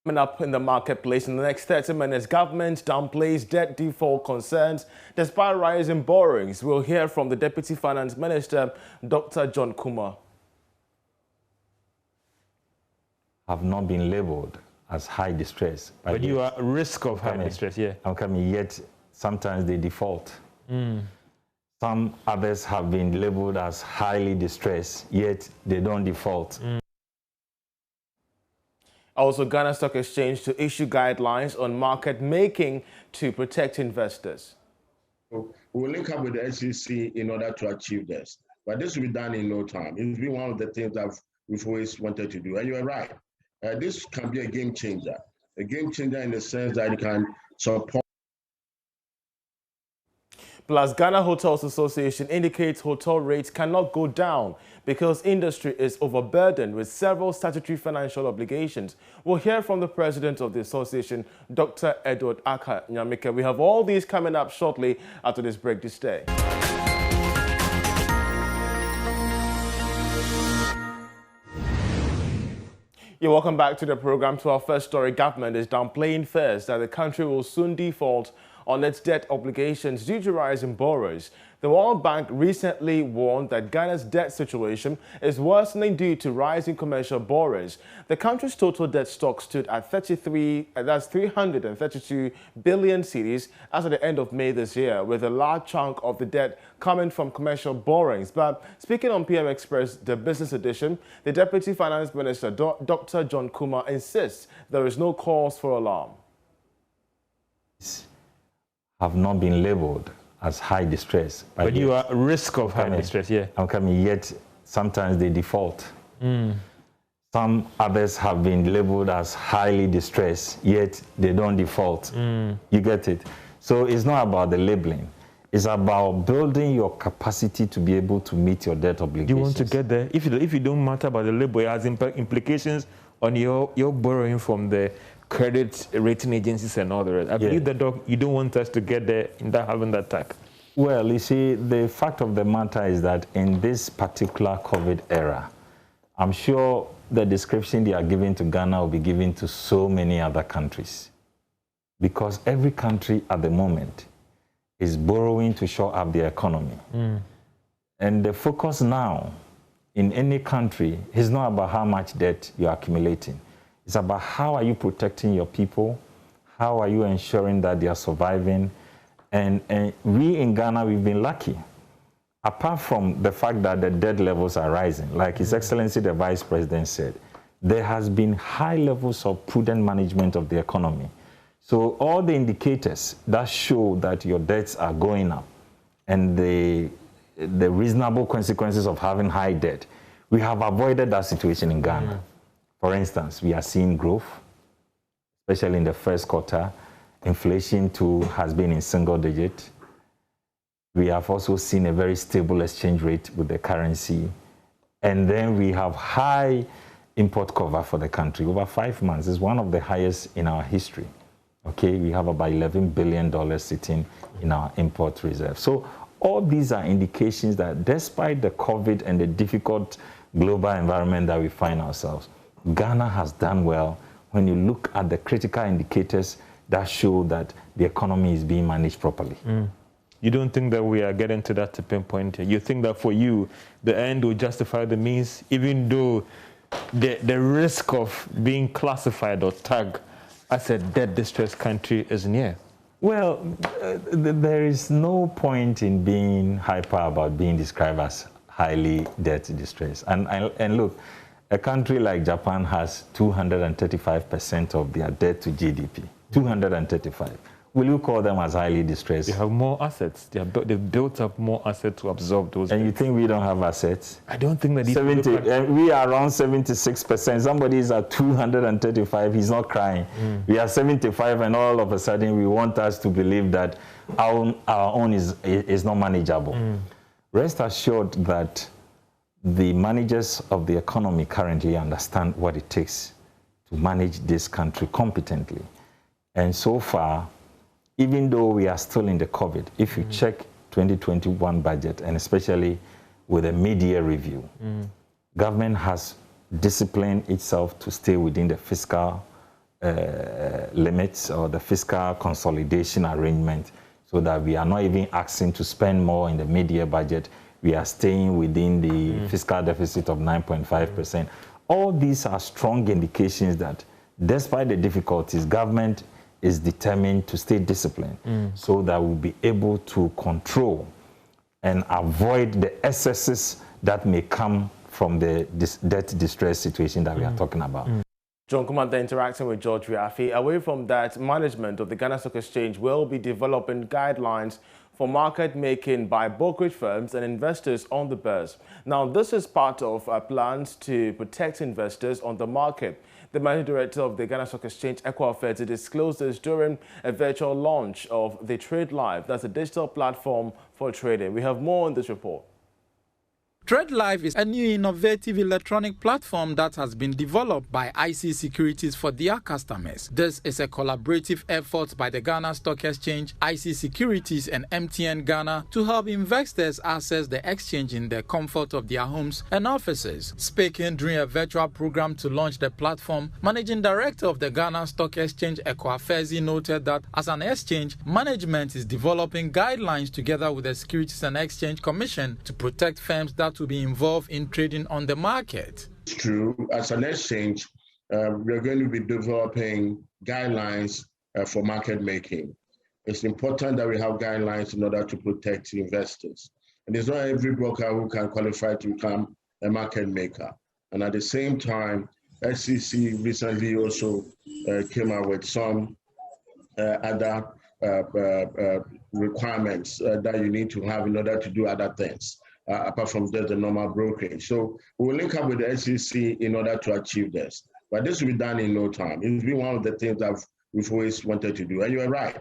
Coming up in the marketplace in the next 30 minutes, government downplays debt default concerns despite rising borrowings. We'll hear from the Deputy Finance Minister, Dr. John Kumar. Have not been labeled as high distress. But you are at risk of high distress, yeah. I'm coming, yet sometimes they default. Some others have been labeled as highly distressed, yet they don't default. Also, Ghana Stock Exchange to issue guidelines on market making to protect investors. We'll link up with the SEC in order to achieve this. But this will be done in no time. It's been one of the things that we've always wanted to do. And you're right. This can be a game changer. A game changer in the sense that it can support. Plus, Ghana Hotels Association indicates hotel rates cannot go down because industry is overburdened with several statutory financial obligations. We'll hear from the president of the association, Dr. Edward Aka Nyamike. We have all these coming up shortly after this break this day. You're welcome back to the program. To our first story, government is downplaying fears that the country will soon default on its debt obligations due to rising borrowers. The World Bank recently warned that Ghana's debt situation is worsening due to rising commercial borrowers. The country's total debt stock stood at 332 billion cedis as at the end of May this year, with a large chunk of the debt coming from commercial borrowings. But speaking on PM Express, the business edition, the Deputy Finance Minister, Dr. John Kumar, insists there is no cause for alarm. Have not been labeled as high distress. But you are at risk of high distress, yeah. I'm coming, yet sometimes they default. Some others have been labeled as highly distressed, yet they don't default. You get it? So it's not about the labeling. It's about building your capacity to be able to meet your debt obligations. You want to get there? If you don't matter about the label, it has implications on your borrowing from the credit rating agencies and all the rest. I believe that you don't want us to get there in that having that attack. Well, you see, the fact of the matter is that in this particular COVID era, I'm sure the description they are giving to Ghana will be given to so many other countries. Because every country at the moment is borrowing to shore up their economy. And the focus now in any country is not about how much debt you're accumulating. It's about how are you protecting your people, how are you ensuring that they are surviving. And we in Ghana, we've been lucky. Apart from the fact that the debt levels are rising, like His Excellency the Vice President said, there has been high levels of prudent management of the economy. So all the indicators that show that your debts are going up and the reasonable consequences of having high debt, we have avoided that situation in Ghana. For instance, we are seeing growth, especially in the first quarter. Inflation too has been in single digit. We have also seen a very stable exchange rate with the currency. And then we have high import cover for the country. Over 5 months is one of the highest in our history. Okay, we have about $11 billion sitting in our import reserve. So all these are indications that despite the COVID and the difficult global environment that we find ourselves, Ghana has done well when you look at the critical indicators that show that the economy is being managed properly. You don't think that we are getting to that tipping point? You think that for you, the end will justify the means, even though the risk of being classified or tagged as a debt distressed country is near? Well, there is no point in being hyper about being described as highly debt distressed. And look, a country like Japan has 235% of their debt to GDP. 235. Will you call them as highly distressed? They have more assets. They've built up more assets to absorb those. And you think we don't have assets? I don't think that 70. We are around 76%. Somebody is at 235. He's not crying. We are 75, and all of a sudden we want us to believe that our own is not manageable. Rest assured that the managers of the economy currently understand what it takes to manage this country competently. And so far, even though we are still in the COVID, if you check 2021 budget, and especially with a mid-year review, government has disciplined itself to stay within the fiscal limits or the fiscal consolidation arrangement, so that we are not even asking to spend more in the mid-year budget. We are staying within the fiscal deficit of 9.5%. All these are strong indications that despite the difficulties, government is determined to stay disciplined so that we'll be able to control and avoid the excesses that may come from the debt distress situation that we are talking about. John Commander interacting with George Riafi. Away from that, management of the Ghana Stock Exchange will be developing guidelines for market making by brokerage firms and investors on the Bourse. Now, this is part of plans to protect investors on the market. The managing director of the Ghana Stock Exchange, Equafed, disclosed this during a virtual launch of the Trade Live. That's a digital platform for trading. We have more in this report. Trade Live is a new innovative electronic platform that has been developed by IC Securities for their customers. This is a collaborative effort by the Ghana Stock Exchange, IC Securities and MTN Ghana to help investors access the exchange in the comfort of their homes and offices. Speaking during a virtual program to launch the platform, Managing Director of the Ghana Stock Exchange, Equafed, noted that as an exchange, management is developing guidelines together with the Securities and Exchange Commission to protect firms that to be involved in trading on the market. It's true. As an exchange, we're going to be developing guidelines for market making. It's important that we have guidelines in order to protect investors. And it's not every broker who can qualify to become a market maker. And at the same time, SEC recently also came out with some other requirements that you need to have in order to do other things. Apart from the normal brokerage. So we'll link up with the SEC in order to achieve this. But this will be done in no time. It's been one of the things that we've always wanted to do. And you're right.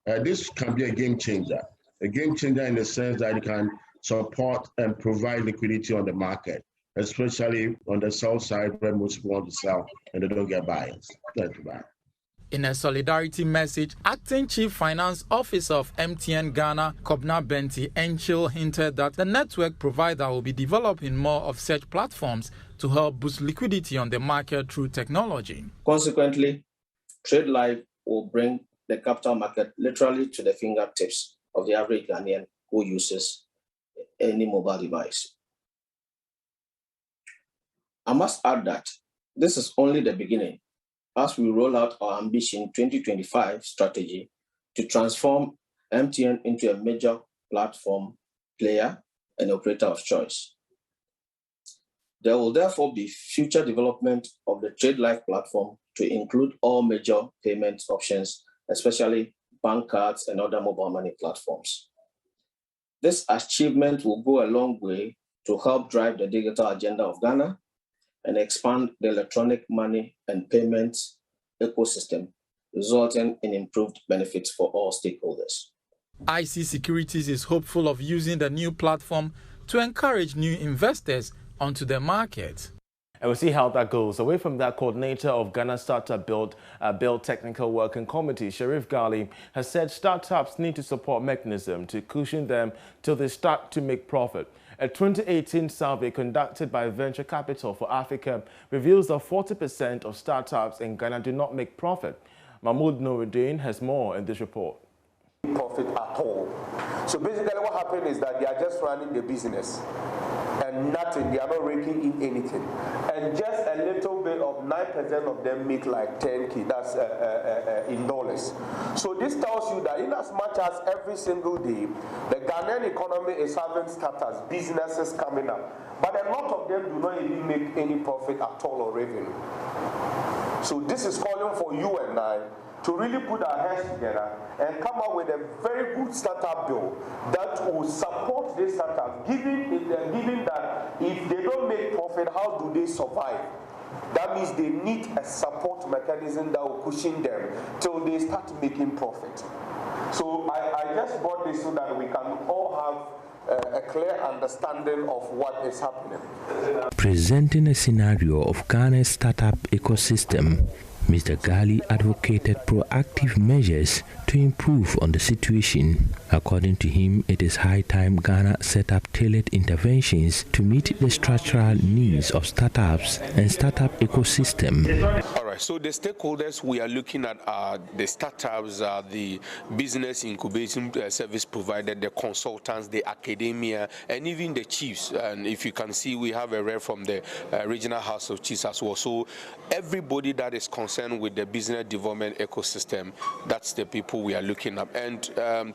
This can be a game changer in the sense that it can support and provide liquidity on the market, especially on the sell side where most people want to sell and they don't get buyers. In a solidarity message, Acting Chief Finance Officer of MTN Ghana, Kobna Benti Enchil, hinted that the network provider will be developing more of such platforms to help boost liquidity on the market through technology. Consequently, Trade Live will bring the capital market literally to the fingertips of the average Ghanaian who uses any mobile device. I must add that this is only the beginning as we roll out our Ambition 2025 strategy to transform MTN into a major platform player and operator of choice. There will therefore be future development of the Trade Live platform to include all major payment options, especially bank cards and other mobile money platforms. This achievement will go a long way to help drive the digital agenda of Ghana and expand the electronic money and payments ecosystem, resulting in improved benefits for all stakeholders. IC Securities is hopeful of using the new platform to encourage new investors onto the market. And we'll see how that goes. Away from that, coordinator of Ghana Startup Build Technical Working Committee, Sharif Ghali, has said startups need to support mechanism to cushion them till they start to make profit. A 2018 survey conducted by Venture Capital for Africa reveals that 40% of startups in Ghana do not make profit. Mahmoud Nouruddin has more in this report. Profit at all. So basically what happened is that they are just running the business and nothing, they are not raking in anything. And just a little bit of 9% of them make like 10K, that's in dollars. So this tells you that in as much as every single day, the Ghanaian economy is having startups, businesses coming up, but a lot of them do not even make any profit at all or revenue. So this is calling for you and I to really put our heads together and come up with a very good startup bill that will support this startup, given that if they don't make profit, how do they survive? That means they need a support mechanism that will cushion them till they start making profit. So I just brought this so that we can all have a clear understanding of what is happening. Presenting a scenario of Ghana's startup ecosystem, Mr. Ghali advocated proactive measures to improve on the situation. According to him, it is high time Ghana set up tailored interventions to meet the structural needs of startups and startup ecosystem. All right. right. So the stakeholders we are looking at are the startups, the business incubation service provider, the consultants, the academia, and even the chiefs. And if you can see, we have a rep from the Regional House of Chiefs as well. So everybody that is concerned with the business development ecosystem, that's the people we are looking at. And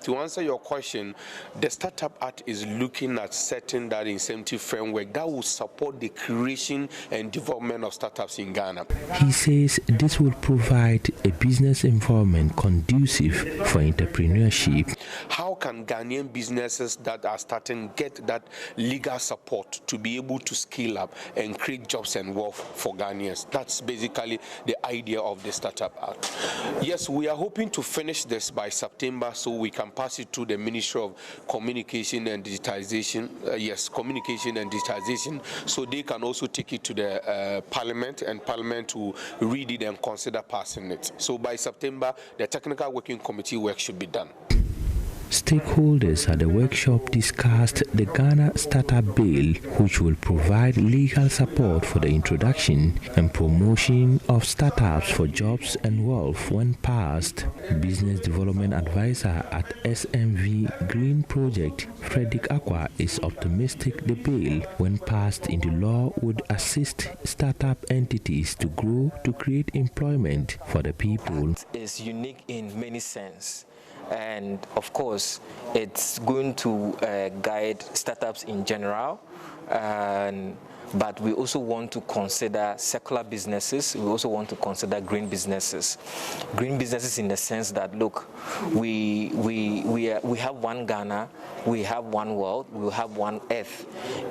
to answer your question, the Startup Act is looking at setting that incentive framework that will support the creation and development of startups in Ghana. He says this will provide a business environment conducive for entrepreneurship. How can Ghanaian businesses that are starting get that legal support to be able to scale up and create jobs and wealth for Ghanaians? That's basically the idea of the Startup Act. Yes, we are hoping to finish this by September so we can pass it to the Ministry of Communication and Digitization. Communication and Digitization, so they can also take it to the Parliament, and Parliament to read it and consider passing it. So by September, the technical working committee work should be done. Stakeholders at the workshop discussed the Ghana Startup Bill, which will provide legal support for the introduction and promotion of startups for jobs and wealth when passed. Business Development Advisor at SMV Green Project, Frederick Akwa, is optimistic the bill, when passed into law, would assist startup entities to grow to create employment for the people. It is unique in many senses. And of course, it's going to guide startups in general, but we also want to consider secular businesses. We also want to consider green businesses. Green businesses in the sense that, look, we have one Ghana, we have one world, we have one earth.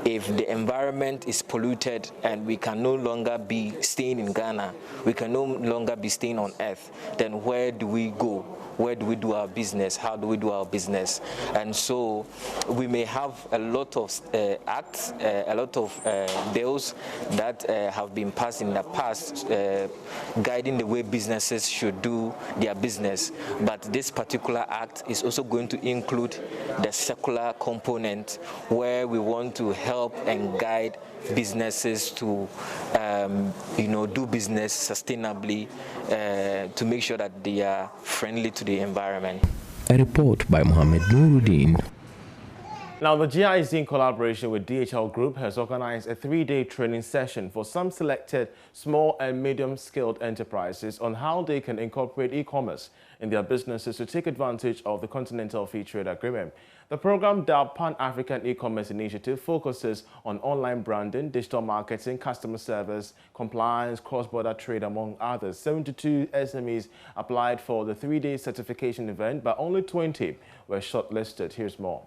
If the environment is polluted and we can no longer be staying in Ghana, we can no longer be staying on earth, then where do we go? Where do we do our business? How do we do our business? And so we may have a lot of acts, a lot of bills that have been passed in the past guiding the way businesses should do their business. But this particular act is also going to include the secular component, where we want to help and guide businesses to do business sustainably, to make sure that they are friendly to the environment. A report by Mohammed Nuruddin. Now, the GIZ, in collaboration with DHL Group, has organized a 3-day training session for some selected small and medium-skilled enterprises on how they can incorporate e-commerce in their businesses to take advantage of the Continental Free Trade Agreement. The program, dubbed Pan-African E-Commerce Initiative, focuses on online branding, digital marketing, customer service, compliance, cross-border trade, among others. 72 SMEs applied for the 3-day certification event, but only 20 were shortlisted. Here's more.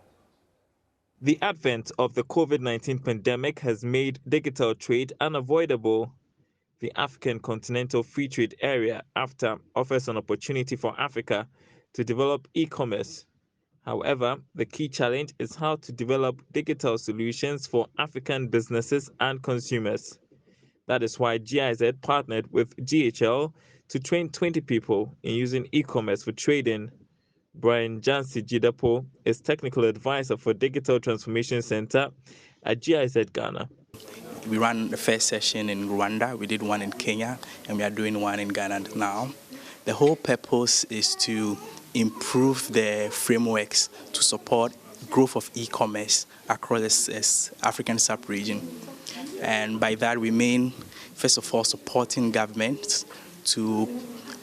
The advent of the COVID-19 pandemic has made digital trade unavoidable. The African Continental Free Trade Area, AfTA, offers an opportunity for Africa to develop e-commerce. However, the key challenge is how to develop digital solutions for African businesses and consumers. That is why GIZ partnered with DHL to train 20 people in using e-commerce for trading. Brian Jansi Jidapo is Technical Advisor for Digital Transformation Center at GIZ Ghana. We ran the first session in Rwanda, we did one in Kenya, and we are doing one in Ghana now. The whole purpose is to improve the frameworks to support growth of e-commerce across this African sub-region. And by that we mean, first of all, supporting governments to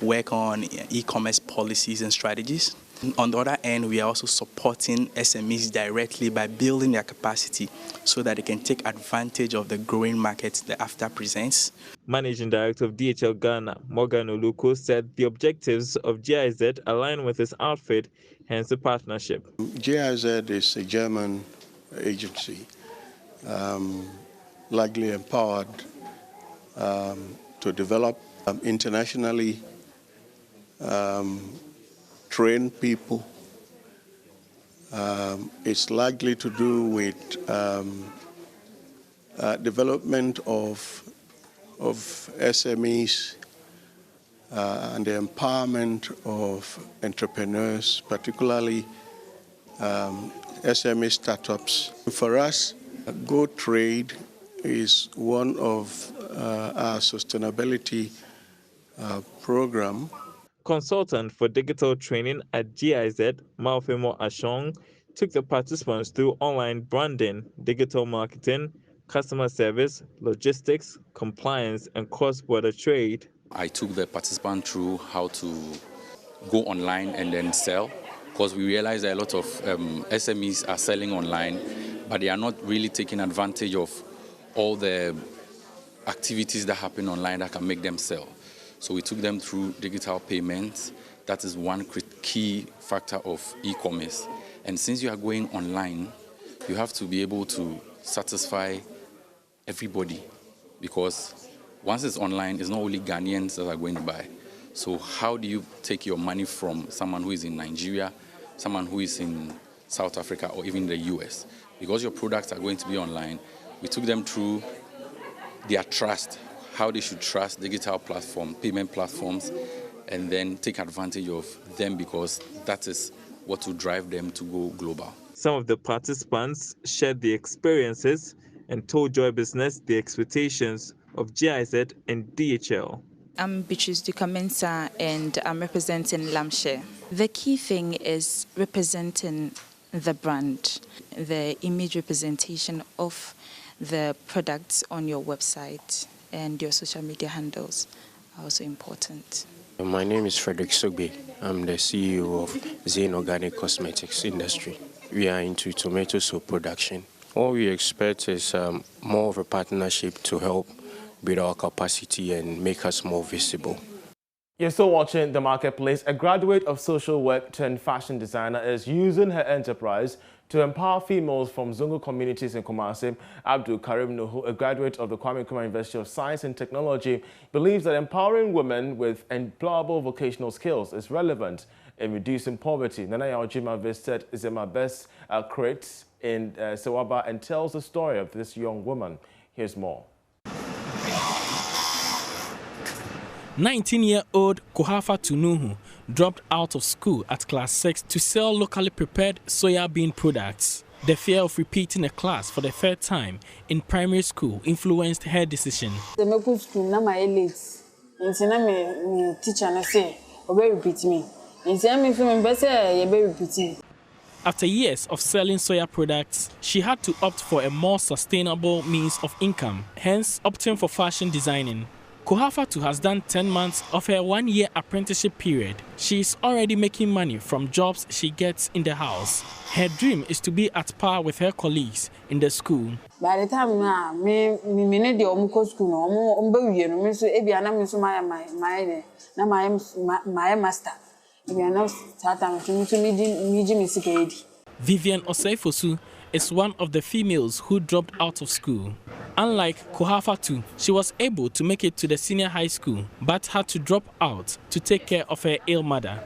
work on e-commerce policies and strategies. On the other end, we are also supporting SMEs directly by building their capacity so that they can take advantage of the growing markets that AfTA presents. Managing Director of DHL Ghana, Morgan Oluko, said the objectives of GIZ align with his outfit, hence the partnership. GIZ is a German agency, largely empowered to develop internationally train people. It's likely to do with development of SMEs and the empowerment of entrepreneurs, particularly SME startups. For us, Go Trade is one of our sustainability program. Consultant for digital training at GIZ, Malfemo Ashong, took the participants through online branding, digital marketing, customer service, logistics, compliance, and cross-border trade. I took the participant through how to go online and then sell, because we realized that a lot of SMEs are selling online, but they are not really taking advantage of all the activities that happen online that can make them sell. So we took them through digital payments. That is one key factor of e-commerce. And since you are going online, you have to be able to satisfy everybody, because once it's online, it's not only Ghanaians that are going to buy. So how do you take your money from someone who is in Nigeria, someone who is in South Africa, or even the US? Because your products are going to be online, we took them through their trust, how they should trust digital platform, payment platforms, and then take advantage of them, because that is what will drive them to go global. Some of the participants shared the experiences and told Joy Business the expectations of GIZ and DHL. I'm Beatrice Ducamensa and I'm representing Lamshare. The key thing is representing the brand, the image representation of the products on your website and your social media handles are also important. My name is Frederick Sogbe. I'm the CEO of Zane Organic Cosmetics Industry. We are into tomato soup production. All we expect is more of a partnership to help build our capacity and make us more visible. You're still watching The Marketplace. A graduate of social work turned fashion designer is using her enterprise to empower females from Zongo communities in Kumasi. Abdul Karim Nuhu, a graduate of the Kwame Nkrumah University of Science and Technology, believes that empowering women with employable vocational skills is relevant in reducing poverty. Nana Yaojima visited Zema Best Crates in Sewaba and tells the story of this young woman. Here's more. 19-year-old Kohafa Tunuhu dropped out of school at class 6 to sell locally prepared soya bean products. The fear of repeating a class for the third time in primary school influenced her decision. After years of selling soya products, she had to opt for a more sustainable means of income, hence opting for fashion designing. Kohafatu has done 10 months of her 1-year apprenticeship period. She is already making money from jobs she gets in the house. Her dream is to be at par with her colleagues in the school. By the time my master. Vivian Oseifosu is one of the females who dropped out of school. Unlike Kohafatu, she was able to make it to the senior high school, but had to drop out to take care of her ill mother.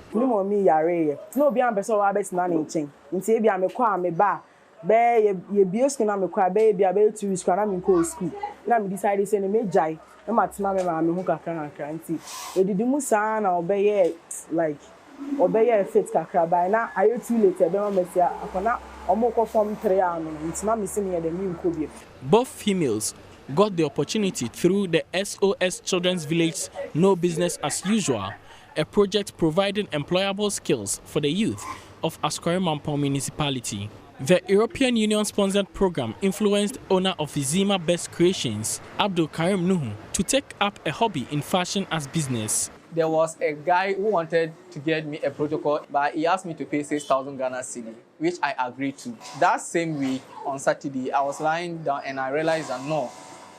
Both females got the opportunity through the SOS Children's Village No Business as Usual, a project providing employable skills for the youth of Askwari Mampong municipality. The European Union-sponsored program influenced owner of Zima Best Creations, Abdul Karim Nuhu, to take up a hobby in fashion as business. There was a guy who wanted to get me a protocol, but he asked me to pay 6,000 Ghana cedi, which I agreed to. That same week, on Saturday, I was lying down and I realized that no,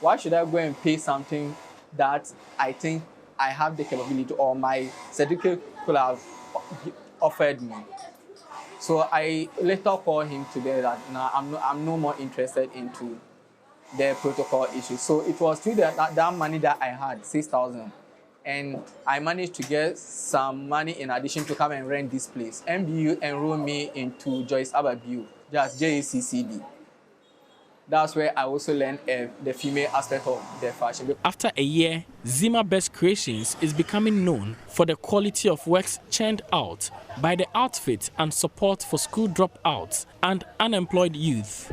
why should I go and pay something that I think I have the capability or my certificate could have offered me? So I later called him today that now I'm no more interested into the protocol issue. So it was through that money that I had, 6,000. And I managed to get some money in addition to come and rent this place. MBU enrolled me into Joyce Ababu, just JACCB. That's where I also learned the female aspect of the fashion. After a year, Zima Best Creations is becoming known for the quality of works churned out by the outfit and support for school dropouts and unemployed youth.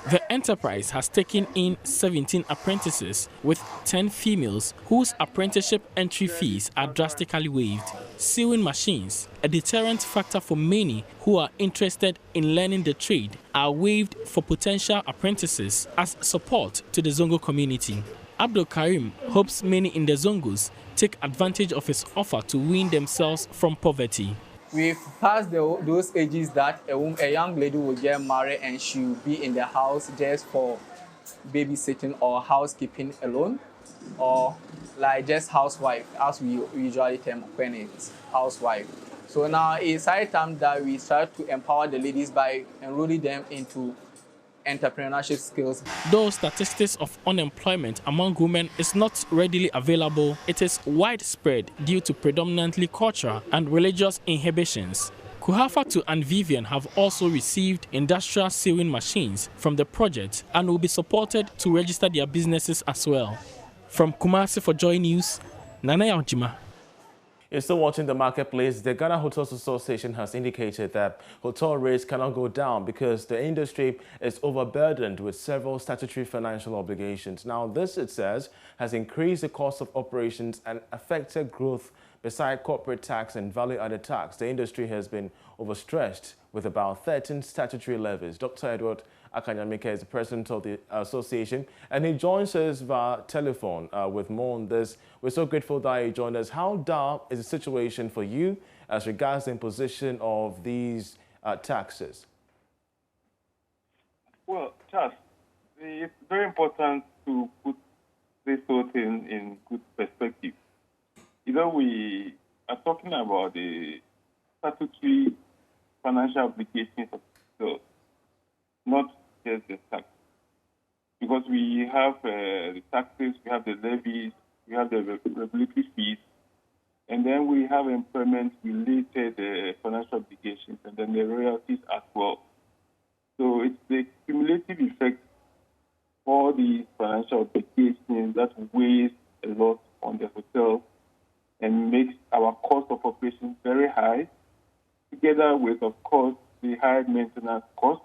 The enterprise has taken in 17 apprentices with 10 females whose apprenticeship entry fees are drastically waived. Sewing machines, a deterrent factor for many who are interested in learning the trade, are waived for potential apprentices as support to the Zongo community. Abdul Karim hopes many in the Zongos take advantage of his offer to wean themselves from poverty. We've passed those ages that a young lady will get married and she'll be in the house just for babysitting or housekeeping alone, or like just housewife, as we usually term when it's housewife. So now it's high time that we start to empower the ladies by enrolling them into entrepreneurship skills. Though statistics of unemployment among women is not readily available, it is widespread due to predominantly cultural and religious inhibitions. Kuhafatu and Vivian have also received industrial sewing machines from the project and will be supported to register their businesses as well. From Kumasi for Joy News, Nana Yaujima. You're still watching the marketplace. The Ghana Hotels Association has indicated that hotel rates cannot go down because the industry is overburdened with several statutory financial obligations. Now, this, it says, has increased the cost of operations and affected growth. Beside corporate tax and value-added tax, the industry has been overstretched with about 13 statutory levies. Dr. Edward Akanyamika is the president of the association, and he joins us via telephone with more on this. We're so grateful that he joined us. How dire is the situation for you as regards the imposition of these taxes? Well, Charles, it's very important to put this whole thing in good perspective. You know, we are talking about the statutory financial obligations of hotels, not just the tax. Because we have the taxes, we have the levies, we have the regulatory fees, and then we have employment-related financial obligations, and then the royalties as well. So it's the cumulative effect for the financial obligations that weighs a lot on the hotel and makes our cost of operations very high, together with, of course, the high maintenance cost,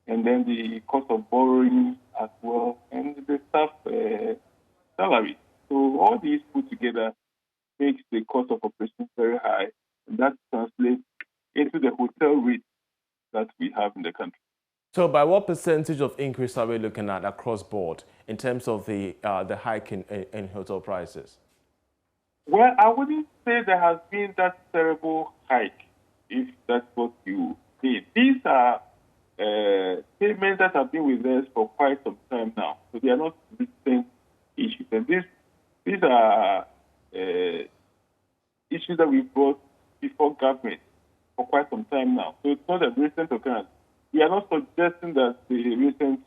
and then the cost of borrowing as well, and the staff salary. So all these put together makes the cost of operations very high, and that translates into the hotel rate that we have in the country. So by what percentage of increase are we looking at across board in terms of the hike in hotel prices? Well, I wouldn't say there has been that terrible hike, if that's what you mean. These are payments that have been with us for quite some time now, so they are not recent issues. And these are issues that we brought before government for quite some time now. So it's not a recent occurrence. We are not suggesting that the recent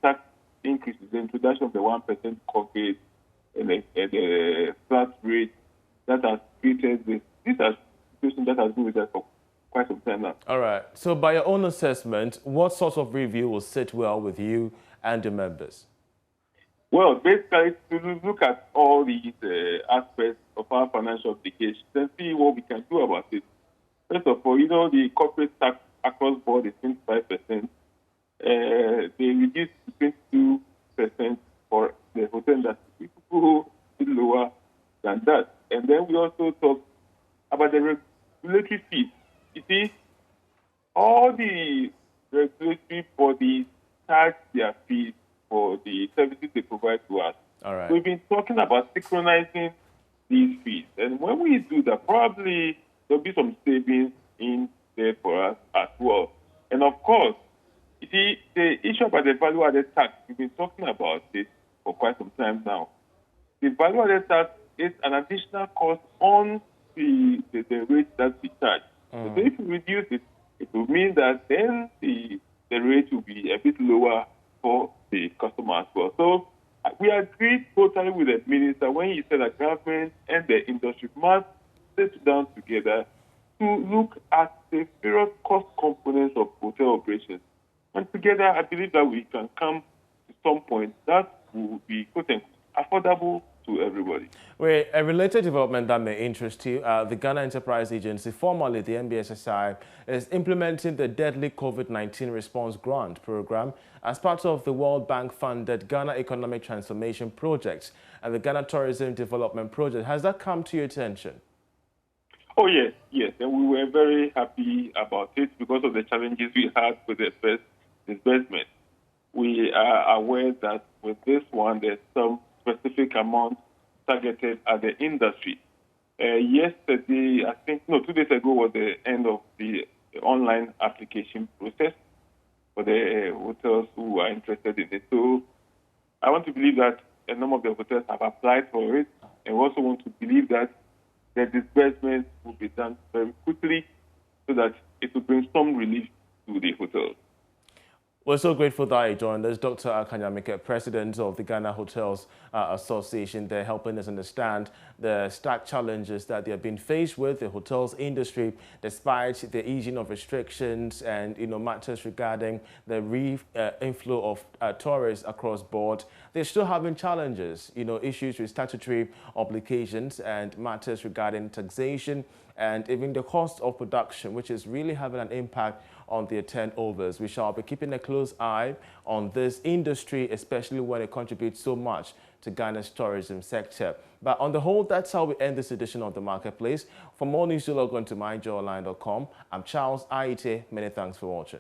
tax increases, the introduction of the 1% corporate and the flat rate that has created this. These are situations that has been with us for quite some time now. All right. So by your own assessment, what sort of review will sit well with you and the members? Well, basically, to look at all these aspects of our financial obligations and see what we can do about it. First of all, you know, the corporate tax across board is 25%. They reduced to 22% for the hotel industry. People who are lower than that. And then we also talk about the regulatory fees. You see, all the regulatory bodies charge their fees for the services they provide to us. All right. We've been talking about synchronizing these fees. And when we do that, probably there'll be some savings in there for us as well. And of course, you see, the issue about the value-added tax, we've been talking about this for quite some time now. The value-added tax is an additional cost on the rate that we charge. So if we reduce it, it will mean that then the rate will be a bit lower for the customer as well. So we agree totally with the minister when he said that government and the industry must sit down together to look at the various cost components of hotel operations. And together, I believe that we can come to some point that will be, quote unquote, affordable to everybody. Well, a related development that may interest you, the Ghana Enterprise Agency, formerly the NBSSI, is implementing the deadly COVID-19 response grant program as part of the World Bank-funded Ghana Economic Transformation Project and the Ghana Tourism Development Project. Has that come to your attention? Oh, yes, yes. And we were very happy about it because of the challenges we had with the first disbursement. We are aware that with this one, there's some specific amount targeted at the industry. Yesterday, 2 days ago was the end of the online application process for the hotels who are interested in it. So I want to believe that a number of the hotels have applied for it, and we also want to believe that the disbursement will be done very quickly so that it will bring some relief to the hotels. We're so grateful that you joined us. Dr. Akanyamike, President of the Ghana Hotels Association. They're helping us understand the stark challenges that they have been faced with, the hotels industry, despite the easing of restrictions and matters regarding the inflow of tourists across board. They're still having challenges, issues with statutory obligations and matters regarding taxation and even the cost of production, which is really having an impact on their turnovers. We shall be keeping a close eye on this industry, especially when it contributes so much to Ghana's tourism sector. But on the whole, that's how we end this edition of The Marketplace. For more news, do log on to myjoyonline.com. I'm Charles Aite. Many thanks for watching.